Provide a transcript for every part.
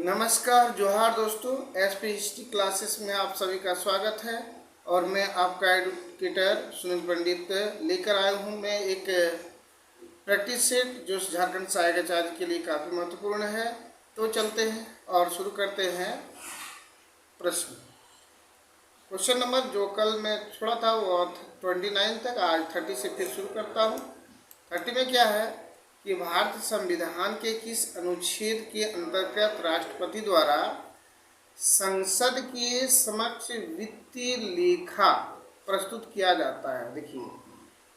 नमस्कार, जोहार दोस्तों। एसपी हिस्ट्री क्लासेस में आप सभी का स्वागत है और मैं आपका एडुकेटर सुनील पंडित लेकर आया हूं। मैं एक प्रैक्टिस सेट जो झारखंड सहायक आचार्य के लिए काफ़ी महत्वपूर्ण है। तो चलते हैं और शुरू करते हैं प्रश्न। क्वेश्चन नंबर जो कल मैं छोड़ा था वो 29 तक, आज 30 से फिर शुरू करता हूँ। 30 में क्या है कि भारत संविधान के किस अनुच्छेद के अंतर्गत राष्ट्रपति द्वारा संसद के समक्ष वित्तीय लेखा प्रस्तुत किया जाता है। देखिए,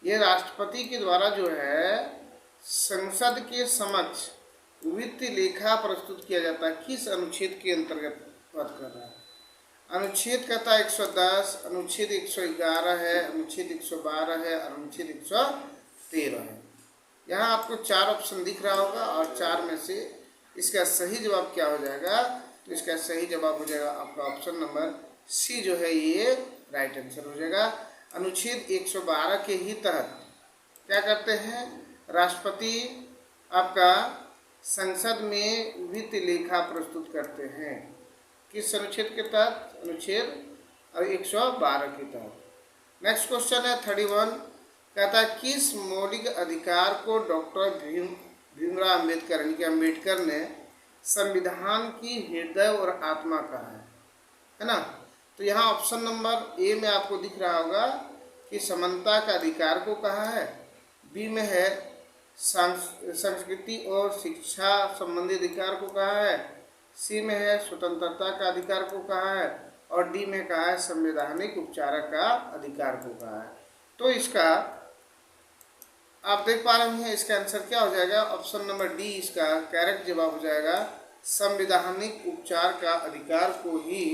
ये राष्ट्रपति के द्वारा जो है संसद के समक्ष वित्तीय लेखा प्रस्तुत किया जाता है। किस अनुच्छेद के अंतर्गत बात कर रहा है? अनुच्छेद कहता है 110, अनुच्छेद 111 है, अनुच्छेद 112 है, अनुच्छेद 113 है। यहाँ आपको 4 ऑप्शन दिख रहा होगा और 4 में से इसका सही जवाब क्या हो जाएगा? तो इसका सही जवाब हो जाएगा आपका ऑप्शन नंबर सी जो है, ये राइट आंसर हो जाएगा। अनुच्छेद 112 के ही तहत क्या करते हैं? राष्ट्रपति आपका संसद में वित्तीय लेखा प्रस्तुत करते हैं। किस अनुच्छेद के तहत? अनुच्छेद 112 के तहत। नेक्स्ट क्वेश्चन है 31, कहता है किस मौलिक अधिकार को डॉक्टर भीमराव अम्बेडकर यानी कि अम्बेडकर ने संविधान की हृदय और आत्मा कहा है ना? तो यहाँ ऑप्शन नंबर ए में आपको दिख रहा होगा कि समानता का अधिकार को कहा है, बी में है संस्कृति और शिक्षा संबंधी अधिकार को कहा है, सी में है स्वतंत्रता का अधिकार को कहा है और डी में कहा है संवैधानिक उपचार का अधिकार को कहा है। तो इसका आप देख पा रहे हैं, इसका आंसर क्या हो जाएगा? ऑप्शन नंबर डी इसका करेक्ट जवाब हो जाएगा। संवैधानिक उपचार का अधिकार को ही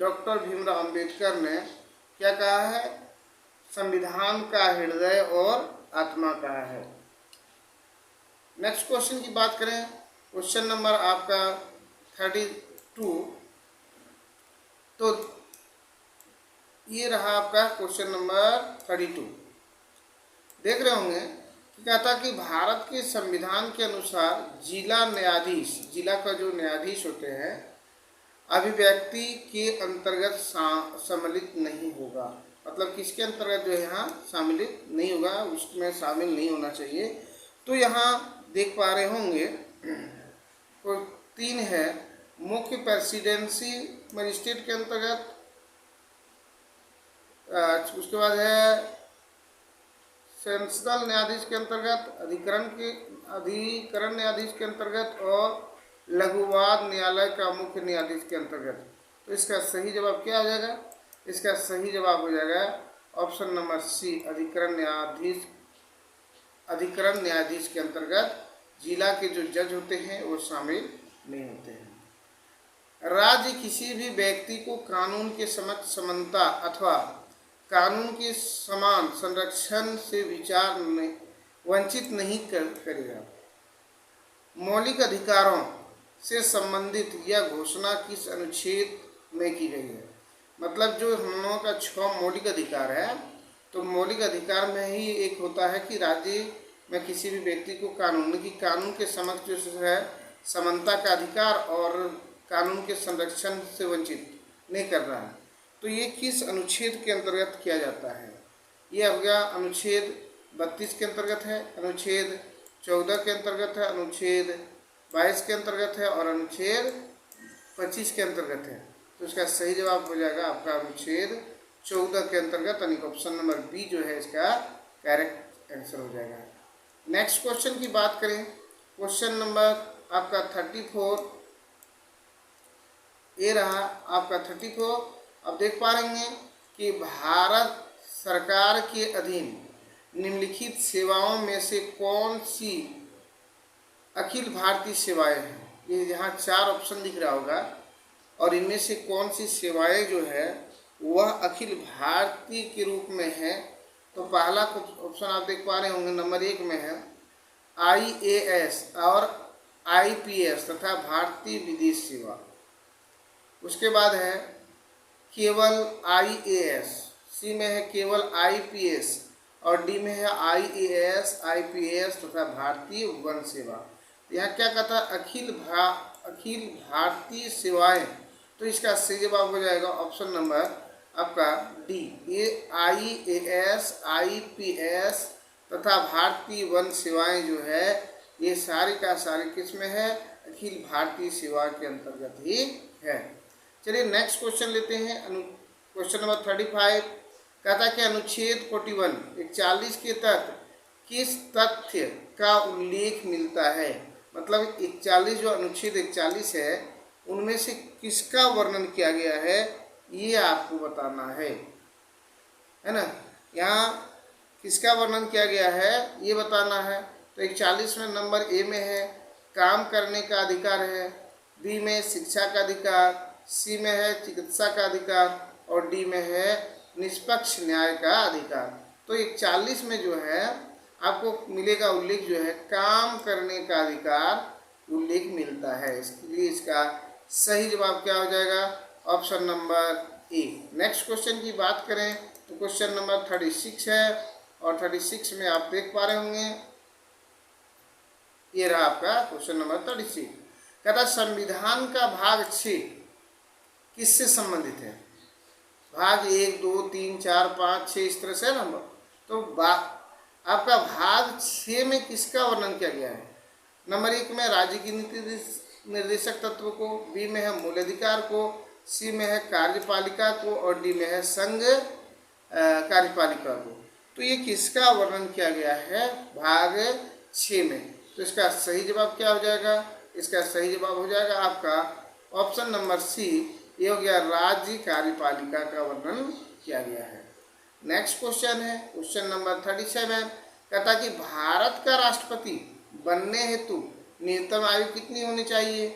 डॉक्टर भीमराव अम्बेडकर ने क्या कहा है? संविधान का हृदय और आत्मा कहा है। नेक्स्ट क्वेश्चन की बात करें, क्वेश्चन नंबर आपका 32। तो ये रहा आपका क्वेश्चन नंबर 32। देख रहे होंगे कि कहता कि भारत के संविधान के अनुसार जिला न्यायाधीश, जिला का जो न्यायाधीश होते हैं, अभिव्यक्ति के अंतर्गत सम्मिलित नहीं होगा। मतलब किसके अंतर्गत जो है यहाँ सम्मिलित नहीं होगा, उसमें शामिल नहीं होना चाहिए। तो यहाँ देख पा रहे होंगे तो 3 है, मुख्य प्रेसिडेंसी मजिस्ट्रेट के अंतर्गत, उसके बाद है सेंसदल न्यायाधीश के अंतर्गत, अधिकरण न्यायाधीश के अंतर्गत और लघुवाद न्यायालय का मुख्य न्यायाधीश के अंतर्गत। तो इसका सही जवाब क्या हो जाएगा? इसका सही जवाब हो जाएगा ऑप्शन नंबर सी, अधिकरण न्यायाधीश के अंतर्गत जिला के जो जज होते हैं वो शामिल नहीं होते हैं। राज्य किसी भी व्यक्ति को कानून के समक्ष समानता अथवा कानून के समान संरक्षण से विचार में वंचित नहीं करेगा। मौलिक अधिकारों से संबंधित यह घोषणा किस अनुच्छेद में की गई है? मतलब जो हम लोगों का 6 मौलिक अधिकार है, तो मौलिक अधिकार में ही एक होता है कि राज्य में किसी भी व्यक्ति को कानून के समक्ष जो है समानता का अधिकार और कानून के संरक्षण से वंचित नहीं कर रहा है। तो ये किस अनुच्छेद के अंतर्गत किया जाता है? ये हो गया अनुच्छेद 32 के अंतर्गत है, अनुच्छेद 14 के अंतर्गत है, अनुच्छेद 22 के अंतर्गत है और अनुच्छेद 25 के अंतर्गत है। तो इसका सही जवाब हो जाएगा आपका अनुच्छेद 14 के अंतर्गत, यानी ऑप्शन नंबर बी जो है इसका करेक्ट आंसर हो जाएगा। नेक्स्ट क्वेश्चन की बात करें, क्वेश्चन नंबर आपका 34, ये रहा आपका 34। अब देख पा रहे हैं कि भारत सरकार के अधीन निम्नलिखित सेवाओं में से कौन सी अखिल भारतीय सेवाएं हैं? ये यहाँ 4 ऑप्शन दिख रहा होगा और इनमें से कौन सी सेवाएं जो है वह अखिल भारतीय के रूप में है? तो पहला ऑप्शन आप देख पा रहे होंगे, नंबर 1 में है IAS और IPS तथा भारतीय विदेश सेवा। उसके बाद है केवल IAS, सी में है केवल IPS और डी में है IAS, IPS तथा भारतीय वन सेवा। यहाँ क्या कहता है? अखिल अखिल भारतीय सेवाएं, तो इसका सही जवाब हो जाएगा ऑप्शन नंबर आपका डी, ये IAS, IPS तथा भारतीय वन सेवाएं जो है ये सारी का सारी किस में है, अखिल भारतीय सेवा के अंतर्गत ही है। चलिए नेक्स्ट क्वेश्चन लेते हैं। क्वेश्चन नंबर 35 कहता है कि अनुच्छेद 41 के तहत किस तथ्य का उल्लेख मिलता है, मतलब 41 जो अनुच्छेद 41 है उनमें से किसका वर्णन किया गया है ये आपको बताना है ना। यहाँ किसका वर्णन किया गया है ये बताना है। तो 41 में नंबर ए में है काम करने का अधिकार है, बी में शिक्षा का अधिकार, सी में है चिकित्सा का अधिकार और डी में है निष्पक्ष न्याय का अधिकार। तो 41 में जो है आपको मिलेगा उल्लेख जो है काम करने का अधिकार उल्लेख मिलता है, इसके लिए इसका सही जवाब क्या हो जाएगा, option number A. Next question की बात करें तो क्वेश्चन नंबर 36 है और 36 में आप देख पा रहे होंगे, ये रहा आपका क्वेश्चन नंबर 36। कहता संविधान का भाग 6 किससे संबंधित है, भाग 1, 2, 3, 4, 5, 6 इस तरह से नंबर। तो आपका भाग 6 में किसका वर्णन किया गया है, नंबर 1 में राज्य की नीति निर्देशक तत्व को, बी में है मूल अधिकार को, सी में है कार्यपालिका को और डी में है संघ कार्यपालिका को। तो ये किसका वर्णन किया गया है भाग 6 में, तो इसका सही जवाब क्या हो जाएगा, इसका सही जवाब हो जाएगा आपका ऑप्शन नंबर सी, ये हो गया राज्य कार्यपालिका का वर्णन किया गया है। नेक्स्ट क्वेश्चन है क्वेश्चन नंबर 37 कहता कि भारत का राष्ट्रपति बनने हेतु न्यूनतम आयु कितनी होनी चाहिए,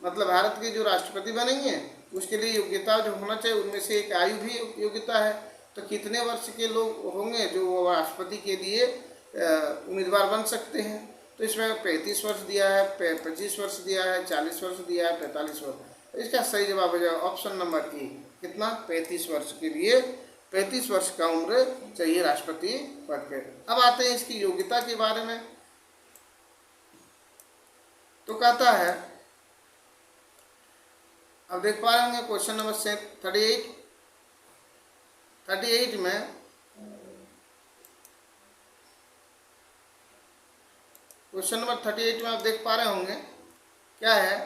मतलब भारत के जो राष्ट्रपति बनेंगे उसके लिए योग्यता जो होना चाहिए उनमें से एक आयु भी योग्यता है। तो कितने वर्ष के लोग होंगे जो वो राष्ट्रपति के लिए उम्मीदवार बन सकते हैं, तो इसमें 35 वर्ष दिया है, 25 वर्ष दिया है, 40 वर्ष दिया है, 45 वर्ष। तो इसका सही जवाब हो जाएगा ऑप्शन नंबर ए, कितना 35 वर्ष के लिए 35 वर्ष का उम्र चाहिए राष्ट्रपति पद पे। अब आते हैं इसकी योग्यता के बारे में। तो कहता है, अब देख पा रहे होंगे क्वेश्चन नंबर 38 में क्वेश्चन नंबर 38 में आप देख पा रहे होंगे क्या है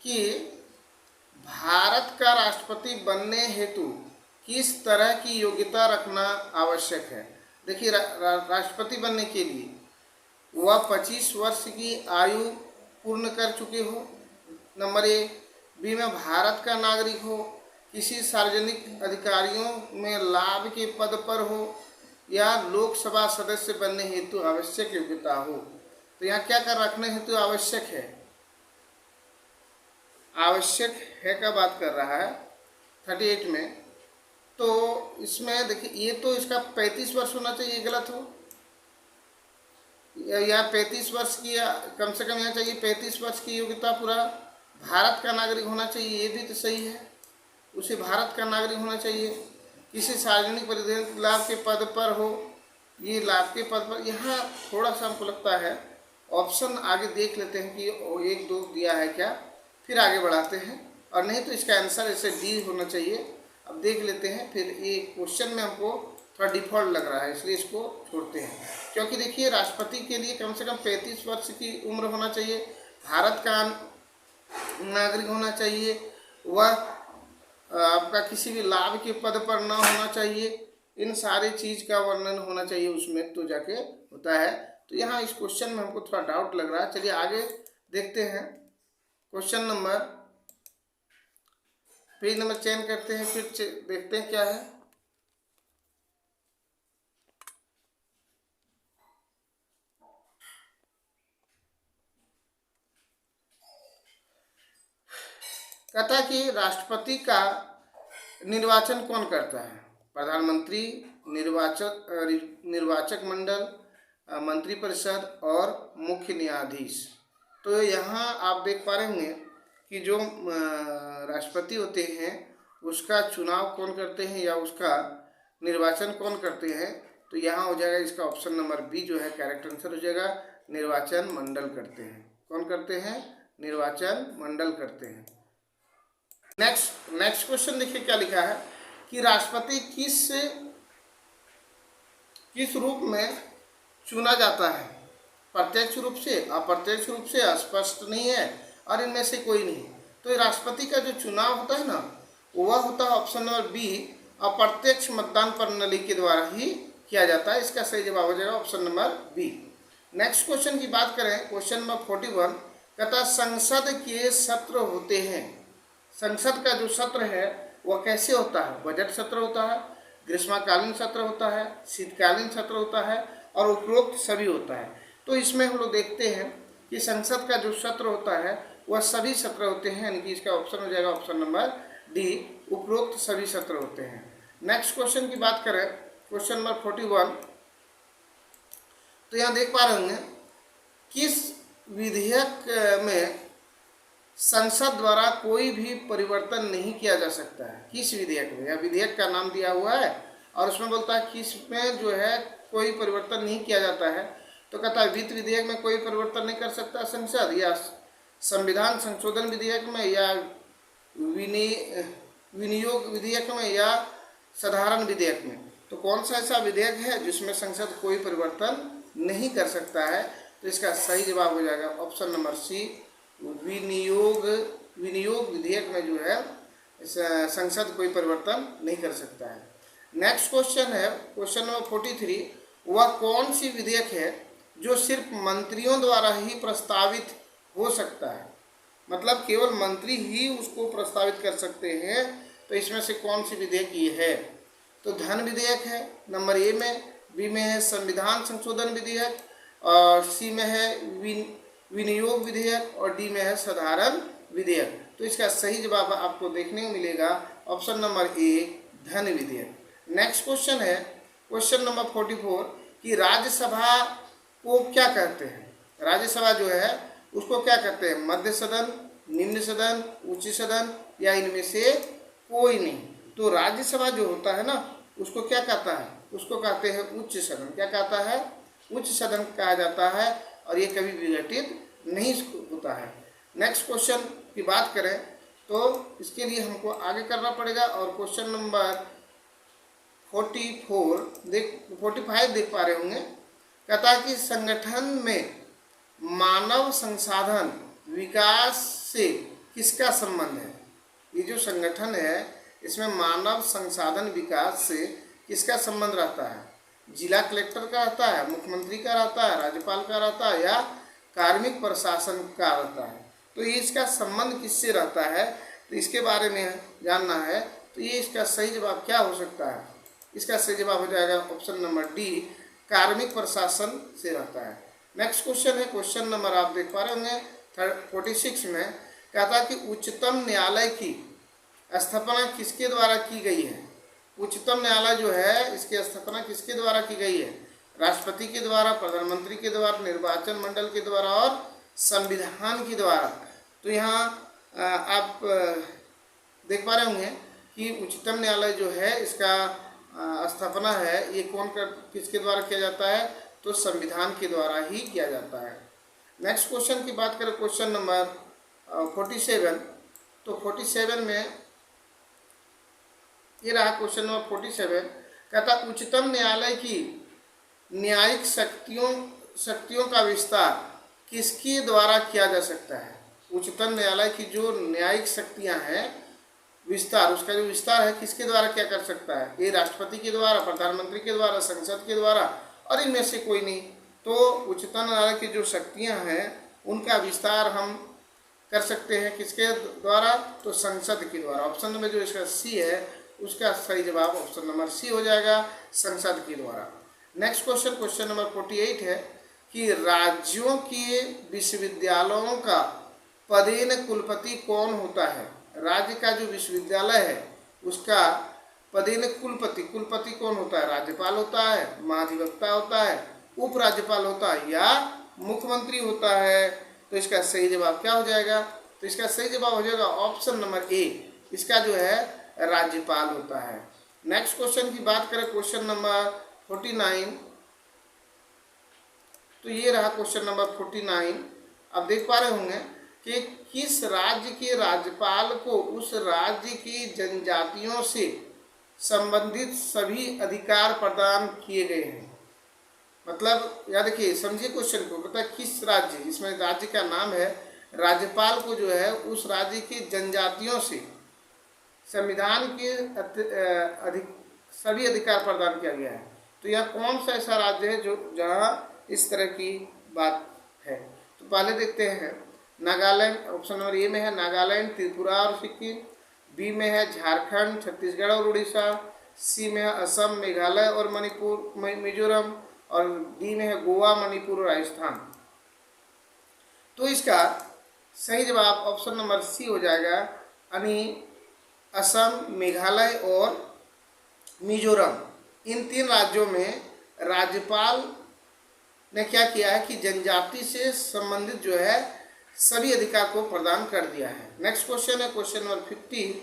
कि भारत का राष्ट्रपति बनने हेतु किस तरह की योग्यता रखना आवश्यक है। देखिए राष्ट्रपति बनने के लिए वह 25 वर्ष की आयु पूर्ण कर चुके हो, नंबर ए, बी में भारत का नागरिक हो, किसी सार्वजनिक अधिकारियों में लाभ के पद पर हो या लोकसभा सदस्य बनने हेतु आवश्यक योग्यता हो। तो यहाँ क्या कर रखने हेतु आवश्यक है, आवश्यक है का बात कर रहा है 38 में। तो इसमें देखिए ये तो इसका 35 वर्ष होना चाहिए, गलत हो या 35 वर्ष की, कम से कम यहाँ चाहिए 35 वर्ष की योग्यता, पूरा भारत का नागरिक होना चाहिए, ये भी तो सही है, उसे भारत का नागरिक होना चाहिए, किसी सार्वजनिक परिवहन लाभ के पद पर हो, ये लाभ के पद पर। यहाँ थोड़ा सा हमको लगता है ऑप्शन आगे देख लेते हैं कि 1, 2 दिया है क्या, फिर आगे बढ़ाते हैं, और नहीं तो इसका आंसर ऐसे डी होना चाहिए। अब देख लेते हैं, फिर ये क्वेश्चन में हमको थोड़ा डिफॉल्ट लग रहा है इसलिए इसको छोड़ते हैं, क्योंकि देखिए राष्ट्रपति के लिए कम से कम 35 वर्ष की उम्र होना चाहिए, भारत का नागरिक होना चाहिए, वह आपका किसी भी लाभ के पद पर ना होना चाहिए, इन सारे चीज़ का वर्णन होना चाहिए उसमें तो जाके होता है। तो यहाँ इस क्वेश्चन में हमको थोड़ा डाउट लग रहा है। चलिए आगे देखते हैं, question number page number change करते हैं, फिर देखते हैं क्या है। कहता है कि राष्ट्रपति का निर्वाचन कौन करता है, प्रधानमंत्री, निर्वाचक मंडल, मंत्रिपरिषद और मुख्य न्यायाधीश। तो यहाँ आप देख पा रहे होंगे कि जो राष्ट्रपति होते हैं उसका चुनाव कौन करते हैं या उसका निर्वाचन कौन करते हैं। तो यहाँ हो जाएगा इसका ऑप्शन नंबर बी जो है करेक्ट आंसर हो जाएगा, निर्वाचन मंडल करते हैं। कौन करते हैं? निर्वाचन मंडल करते हैं। नेक्स्ट क्वेश्चन देखिए क्या लिखा है कि राष्ट्रपति किस रूप में चुना जाता है? प्रत्यक्ष रूप से, अप्रत्यक्ष रूप से, स्पष्ट नहीं है और इनमें से कोई नहीं। तो ये राष्ट्रपति का जो चुनाव होता है ना, वह होता है ऑप्शन नंबर बी, अप्रत्यक्ष मतदान प्रणाली के द्वारा ही किया जाता है। इसका सही जवाब हो जाएगा option number B. Next question की बात करें, क्वेश्चन नंबर 41 कहता संसद के सत्र होते हैं। संसद का जो सत्र है वह कैसे होता है? बजट सत्र होता है, ग्रीष्मकालीन सत्र होता है, शीतकालीन सत्र होता है और उपरोक्त सभी होता है। तो इसमें हम लोग देखते हैं कि संसद का जो सत्र होता है वह सभी सत्र होते हैं, यानी कि इसका ऑप्शन हो जाएगा ऑप्शन नंबर डी, उपरोक्त सभी सत्र होते हैं। नेक्स्ट क्वेश्चन की बात करें, क्वेश्चन नंबर 41, तो यहाँ देख पा रहे होंगे किस विधेयक में संसद द्वारा कोई भी परिवर्तन नहीं किया जा सकता है? किस विधेयक में? या विधेयक का नाम दिया हुआ है और उसमें बोलता है किस में जो है कोई परिवर्तन नहीं किया जाता है। तो कहता है वित्त विधेयक में कोई परिवर्तन नहीं कर सकता संसद, या संविधान संशोधन विधेयक में, या विनियोग विधेयक में, या साधारण विधेयक में। तो कौन सा ऐसा विधेयक है जिसमें संसद कोई परिवर्तन नहीं कर सकता है? तो इसका सही जवाब हो जाएगा ऑप्शन नंबर सी, विनियोग विधेयक में जो है संसद कोई परिवर्तन नहीं कर सकता है। नेक्स्ट क्वेश्चन है क्वेश्चन नंबर 43, वह कौन सी विधेयक है जो सिर्फ मंत्रियों द्वारा ही प्रस्तावित हो सकता है? मतलब केवल मंत्री ही उसको प्रस्तावित कर सकते हैं। तो इसमें से कौन सी विधेयक ये है? तो धन विधेयक है नंबर ए में, बी में है संविधान संशोधन विधेयक, और सी में है विनियोग विधेयक, और डी में है साधारण विधेयक। तो इसका सही जवाब आपको देखने को मिलेगा ऑप्शन नंबर ए, धन विधेयक। नेक्स्ट क्वेश्चन है क्वेश्चन नंबर 44 कि राज्यसभा को क्या कहते हैं? राज्यसभा जो है उसको क्या कहते हैं? मध्य सदन, निम्न सदन, उच्च सदन, या इनमें से कोई नहीं। तो राज्यसभा जो होता है ना उसको क्या कहता है? उसको कहते हैं उच्च सदन। क्या कहता है? उच्च सदन कहा जाता है और ये कभी विघटित नहीं होता है। नेक्स्ट क्वेश्चन की बात करें तो इसके लिए हमको आगे करना पड़ेगा, और क्वेश्चन नंबर 45 देख पा रहे होंगे। कहता है कि संगठन में मानव संसाधन विकास से किसका संबंध है? ये जो संगठन है इसमें मानव संसाधन विकास से किसका संबंध रहता है? जिला कलेक्टर का रहता है, मुख्यमंत्री का रहता है, राज्यपाल का रहता है, या कार्मिक प्रशासन का रहता है? तो ये इसका संबंध किससे रहता है? तो इसके बारे में जानना है। तो ये इसका सही जवाब क्या हो सकता है? इसका सही जवाब हो जाएगा ऑप्शन नंबर डी, कार्मिक प्रशासन से रहता है। नेक्स्ट क्वेश्चन है क्वेश्चन नंबर आप देख पा रहे होंगे 46 में। कहता है कि उच्चतम न्यायालय की स्थापना किसके द्वारा की गई है? उच्चतम न्यायालय जो है इसकी स्थापना किसके द्वारा की गई है? राष्ट्रपति के द्वारा, प्रधानमंत्री के द्वारा, निर्वाचन मंडल के द्वारा और संविधान के द्वारा। तो यहाँ आप देख पा रहे होंगे कि उच्चतम न्यायालय जो है इसका स्थापना है ये किसके द्वारा किया जाता है? तो संविधान के द्वारा ही किया जाता है। नेक्स्ट क्वेश्चन की बात करें क्वेश्चन नंबर 47, तो 47 में ये रहा क्वेश्चन नंबर 47। कहता उच्चतम न्यायालय की न्यायिक शक्तियों का विस्तार किसके द्वारा किया जा सकता है? उच्चतम न्यायालय की जो न्यायिक शक्तियां हैं विस्तार, उसका जो विस्तार है किसके द्वारा क्या कर सकता है? ये राष्ट्रपति के द्वारा, प्रधानमंत्री के द्वारा, संसद के द्वारा, और इनमें से कोई नहीं। तो उच्चतम न्यायालय की जो शक्तियां हैं उनका विस्तार हम कर सकते हैं किसके द्वारा? तो संसद के द्वारा। ऑप्शन में जो इसका सी है उसका सही जवाब ऑप्शन नंबर सी हो जाएगा, संसद के द्वारा। नेक्स्ट क्वेश्चन क्वेश्चन नंबर 48 है कि राज्यों के विश्वविद्यालयों का पदेन कुलपति कौन होता है? राज्य का जो विश्वविद्यालय है उसका पदेन कुलपति कौन होता है? राज्यपाल होता है, महाधिवक्ता होता है, उपराज्यपाल होता है, या मुख्यमंत्री होता है? तो इसका सही जवाब क्या हो जाएगा? तो इसका सही जवाब हो जाएगा ऑप्शन नंबर ए, इसका जो है राज्यपाल होता है। नेक्स्ट क्वेश्चन की बात करें क्वेश्चन नंबर 49, तो ये रहा क्वेश्चन नंबर 49 आप देख पा रहे होंगे कि किस राज्य के राज्यपाल को उस राज्य की जनजातियों से संबंधित सभी अधिकार प्रदान किए गए हैं। मतलब याद रखिए, समझिए क्वेश्चन को, मतलब किस राज्य, इसमें राज्य का नाम है, राज्यपाल को जो है उस राज्य की जनजातियों से संविधान के सभी अधिकार प्रदान किया गया है। तो यह कौन सा ऐसा राज्य है जो जहाँ इस तरह की बात है। तो पहले देखते हैं नागालैंड, ऑप्शन नंबर ए में है नागालैंड, त्रिपुरा और सिक्किम। बी में है झारखंड, छत्तीसगढ़ और उड़ीसा। सी में है असम, मेघालय और मणिपुर, मिजोरम। और डी में है गोवा, मणिपुर और राजस्थान। तो इसका सही जवाब ऑप्शन नंबर सी हो जाएगा, यानी असम, मेघालय और मिजोरम। इन 3 राज्यों में राज्यपाल ने क्या किया है कि जनजाति से संबंधित जो है सभी अधिकार को प्रदान कर दिया है। नेक्स्ट क्वेश्चन है क्वेश्चन नंबर 50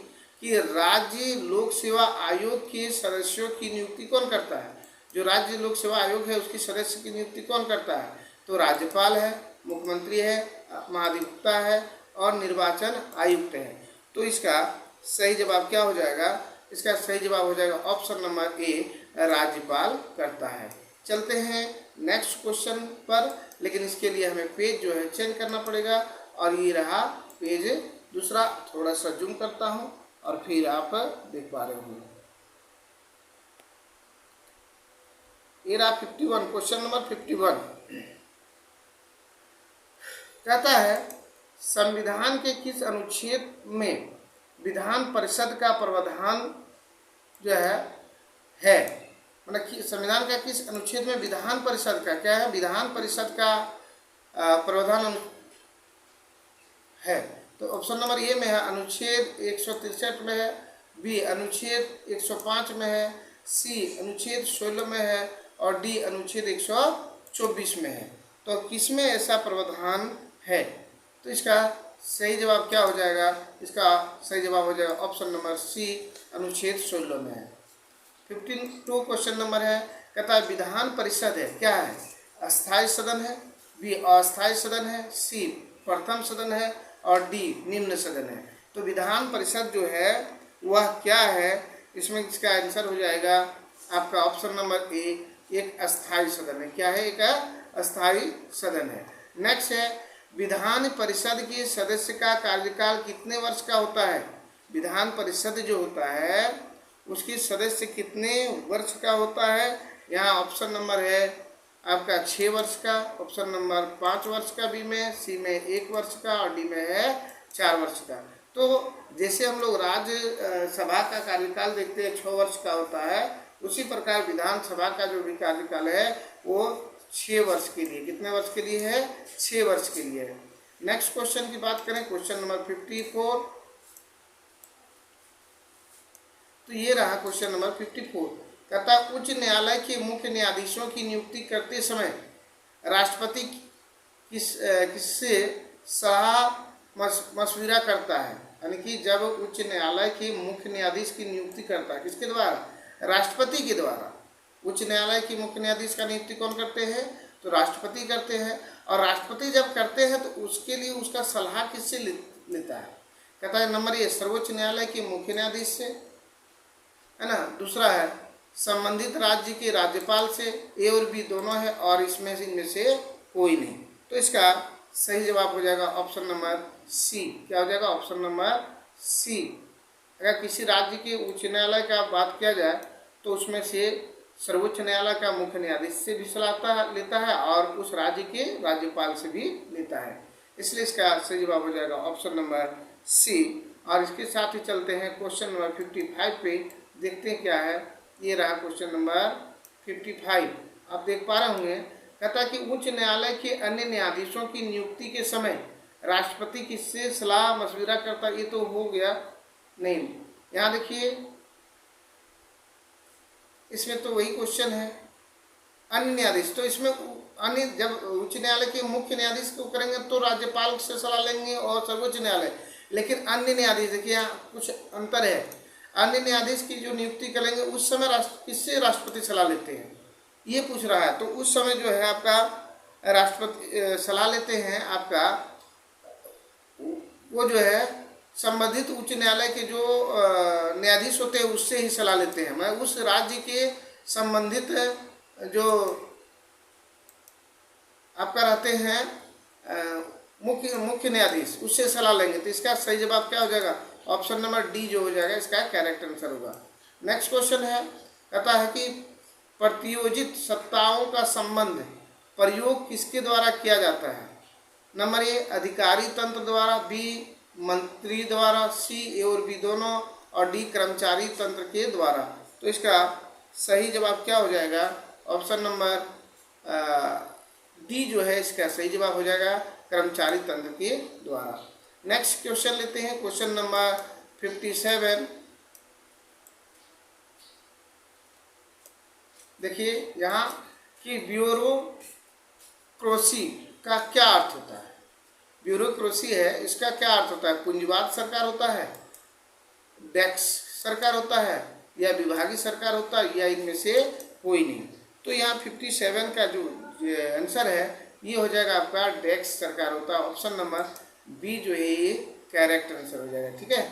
कि राज्य लोक सेवा आयोग के सदस्यों की नियुक्ति कौन करता है। जो राज्य लोक सेवा आयोग है उसकी सदस्य की नियुक्ति कौन करता है। तो राज्यपाल है, मुख्यमंत्री है, महाधिवक्ता है और निर्वाचन आयुक्त है। तो इसका सही जवाब क्या हो जाएगा, इसका सही जवाब हो जाएगा ऑप्शन नंबर ए, राज्यपाल करता है। चलते हैं नेक्स्ट क्वेश्चन पर, लेकिन इसके लिए हमें पेज जो है चेंज करना पड़ेगा। और ये रहा पेज दूसरा, थोड़ा सा जूम करता हूँ और फिर आप देख पा रहे होंगे। ये रहा 51, क्वेश्चन नंबर 51 कहता है संविधान के किस अनुच्छेद में विधान परिषद का प्रावधान जो है मतलब कि संविधान का किस अनुच्छेद में विधान परिषद का क्या है, विधान परिषद का प्रावधान है। तो ऑप्शन नंबर ए में है अनुच्छेद 163 में है, बी अनुच्छेद 105 में है, सी अनुच्छेद 16 में है और डी अनुच्छेद 124 में है। तो किसमें ऐसा प्रावधान है। तो इसका सही जवाब क्या हो जाएगा, इसका सही जवाब हो जाएगा ऑप्शन नंबर सी, अनुच्छेद 16 में है। 52 क्वेश्चन नंबर है, कहता है विधान परिषद है क्या है, अस्थायी सदन है, बी अस्थायी सदन है, सी प्रथम सदन है और डी निम्न सदन है। तो विधान परिषद जो है वह क्या है, इसमें इसका आंसर हो जाएगा आपका ऑप्शन नंबर ए, एक अस्थायी सदन है। क्या है, एक अस्थायी सदन है। नेक्स्ट है विधान परिषद के सदस्य का कार्यकाल कितने वर्ष का होता है। विधान परिषद जो होता है उसकी सदस्य कितने वर्ष का होता है। यहाँ ऑप्शन नंबर है आपका 6 वर्ष का, ऑप्शन नंबर 5 वर्ष का बी में, सी में 1 वर्ष का और डी में है 4 वर्ष का। तो जैसे हम लोग राज्य सभा का कार्यकाल देखते हैं 6 वर्ष का होता है, उसी प्रकार विधानसभा का जो भी कार्यकाल है वो 6 वर्ष के लिए, कितने वर्ष के लिए है, 6 वर्ष के लिए है। नेक्स्ट क्वेश्चन की बात करें, क्वेश्चन नंबर 54। तो ये रहा क्वेश्चन नंबर 54, कहता उच्च न्यायालय के मुख्य न्यायाधीशों की नियुक्ति करते समय राष्ट्रपति किससे सलाह मशविरा करता है। यानी कि जब उच्च न्यायालय के मुख्य न्यायाधीश की नियुक्ति करता है, किसके द्वारा, राष्ट्रपति के द्वारा। उच्च न्यायालय की मुख्य न्यायाधीश का नियुक्ति कौन करते हैं, तो राष्ट्रपति करते हैं। और राष्ट्रपति जब करते हैं तो उसके लिए उसका सलाह किससे लेता है, कहता है नंबर ए सर्वोच्च न्यायालय के मुख्य न्यायाधीश से, है ना। दूसरा है संबंधित राज्य के राज्यपाल से, ए और बी दोनों है और इनमें से कोई नहीं। तो इसका सही जवाब हो जाएगा ऑप्शन नंबर सी। क्या हो जाएगा, ऑप्शन नंबर सी। अगर किसी राज्य के उच्च न्यायालय का बात किया जाए तो उसमें से सर्वोच्च न्यायालय का मुख्य न्यायाधीश से भी सलाह लेता है और उस राज्य के राज्यपाल से भी लेता है। इसलिए इसका सही जवाब हो जाएगा ऑप्शन नंबर सी। और इसके साथ ही चलते हैं क्वेश्चन नंबर 55 पे, देखते हैं क्या है। ये रहा क्वेश्चन नंबर 55, आप देख पा रहे होंगे। कहता है कि उच्च न्यायालय के अन्य न्यायाधीशों की नियुक्ति के समय राष्ट्रपति किससे सलाह मशविरा करता, ये तो हो गया नहीं। यहाँ देखिए इसमें तो वही क्वेश्चन है अन्य न्यायाधीश, तो इसमें अन्य जब उच्च न्यायालय के मुख्य न्यायाधीश को करेंगे तो राज्यपाल से सलाह लेंगे और सर्वोच्च न्यायालय, लेकिन अन्य न्यायाधीश देखिए यहाँ कुछ अंतर है। अन्य न्यायाधीश की जो नियुक्ति करेंगे उस समय किससे राष्ट्रपति सलाह लेते हैं, ये पूछ रहा है। तो उस समय जो है आपका राष्ट्रपति सलाह लेते हैं आपका, वो जो है संबंधित उच्च न्यायालय के जो न्यायाधीश होते हैं उससे ही सलाह लेते हैं। मैं उस राज्य के संबंधित जो आपका रहते हैं मुख्य न्यायाधीश, उससे सलाह लेंगे। तो इसका सही जवाब क्या हो जाएगा? ऑप्शन नंबर डी जो हो जाएगा, इसका करेक्ट आंसर होगा। नेक्स्ट क्वेश्चन है, कहता है कि प्रतियोजित सत्ताओं का संबंध प्रयोग किसके द्वारा किया जाता है? नंबर ए अधिकारी तंत्र द्वारा, बी मंत्री द्वारा, सी ए और बी दोनों, और डी कर्मचारी तंत्र के द्वारा। तो इसका सही जवाब क्या हो जाएगा? ऑप्शन नंबर डी जो है इसका सही जवाब हो जाएगा, कर्मचारी तंत्र के द्वारा। नेक्स्ट क्वेश्चन लेते हैं, क्वेश्चन नंबर 57। देखिए यहाँ कि ब्यूरोक्रेसी का क्या अर्थ होता है? ब्यूरोक्रेसी है, इसका क्या अर्थ होता है? पूंजीवाद सरकार होता है, डेस्क सरकार होता है, या विभागीय सरकार होता है, या इनमें से कोई नहीं। तो यहाँ 57 का जो आंसर है ये हो जाएगा आपका डेस्क सरकार होता है। ऑप्शन नंबर बी जो है ये करेक्ट आंसर हो जाएगा। ठीक है,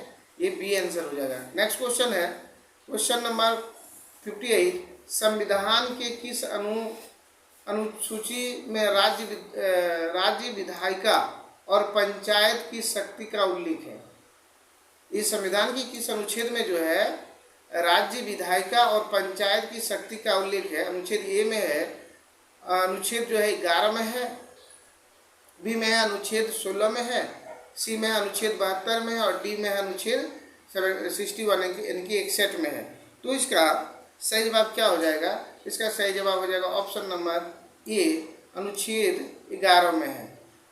ये बी आंसर हो जाएगा। नेक्स्ट क्वेश्चन है, क्वेश्चन नंबर 58। संविधान के किस अनुसूची में राज्य विधायिका और पंचायत की शक्ति का उल्लेख है? इस संविधान की किस अनुच्छेद में जो है राज्य विधायिका और पंचायत की शक्ति का उल्लेख है? अनुच्छेद ए में है, अनुच्छेद जो है 11 में है, बी में है अनुच्छेद 16 में है, सी में है अनुच्छेद 72 में है, और डी में है अनुच्छेद 61 यानी कि 61 में है। तो इसका सही जवाब क्या हो जाएगा? इसका सही जवाब हो जाएगा ऑप्शन नंबर ए, अनुच्छेद 11 में है।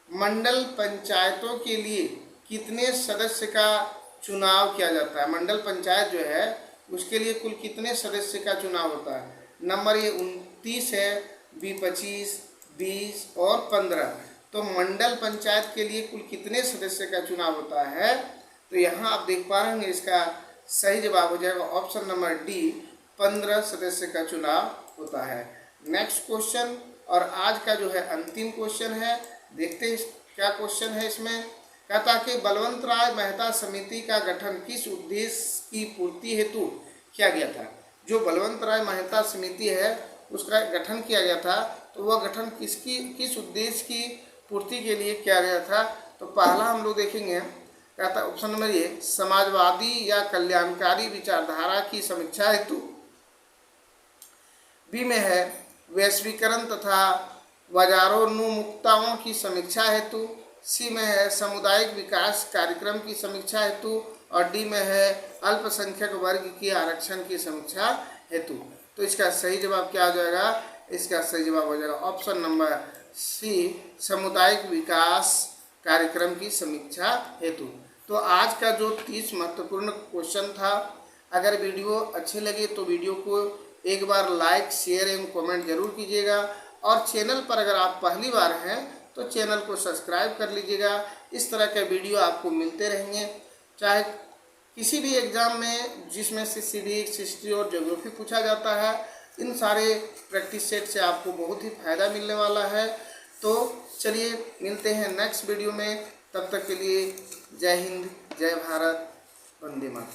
मंडल पंचायतों के लिए कितने सदस्य का चुनाव किया जाता है? मंडल पंचायत जो है उसके लिए कुल कितने सदस्य का चुनाव होता है? नंबर ए 29 है, बी 25, 20 और 15। तो मंडल पंचायत के लिए कुल कितने सदस्य का चुनाव होता है? तो यहाँ आप देख पा रहे हैं, इसका सही जवाब हो जाएगा ऑप्शन नंबर डी, 15 सदस्य का चुनाव होता है। नेक्स्ट क्वेश्चन और आज का जो है अंतिम क्वेश्चन है, देखते हैं क्या क्वेश्चन है इसमें। कहता कि बलवंत राय मेहता समिति का गठन किस उद्देश्य की पूर्ति हेतु किया गया था? जो बलवंत राय मेहता समिति है उसका गठन किया गया था, तो वह गठन किस उद्देश्य की पूर्ति के लिए किया गया था? तो पहला हम लोग देखेंगे, कहता ऑप्शन नंबर ए समाजवादी या कल्याणकारी विचारधारा की समीक्षा हेतु, बी में है वैश्वीकरण तथा बाजारोन्मुखताओं की समीक्षा हेतु, सी में है सामुदायिक विकास कार्यक्रम की समीक्षा हेतु, और डी में है अल्पसंख्यक वर्ग की आरक्षण की समीक्षा हेतु। तो इसका सही जवाब क्या हो जाएगा? इसका सही जवाब हो जाएगा ऑप्शन नंबर सी, सामुदायिक विकास कार्यक्रम की समीक्षा हेतु। तो आज का जो 30 महत्वपूर्ण क्वेश्चन था, अगर वीडियो अच्छे लगे तो वीडियो को एक बार लाइक, शेयर एवं कमेंट जरूर कीजिएगा, और चैनल पर अगर आप पहली बार हैं तो चैनल को सब्सक्राइब कर लीजिएगा। इस तरह के वीडियो आपको मिलते रहेंगे, चाहे किसी भी एग्ज़ाम में जिसमें से सिविक्स, हिस्ट्री और ज्योग्राफी पूछा जाता है, इन सारे प्रैक्टिस सेट से आपको बहुत ही फ़ायदा मिलने वाला है। तो चलिए मिलते हैं नेक्स्ट वीडियो में, तब तक के लिए जय हिंद, जय भारत, वंदे मातरम।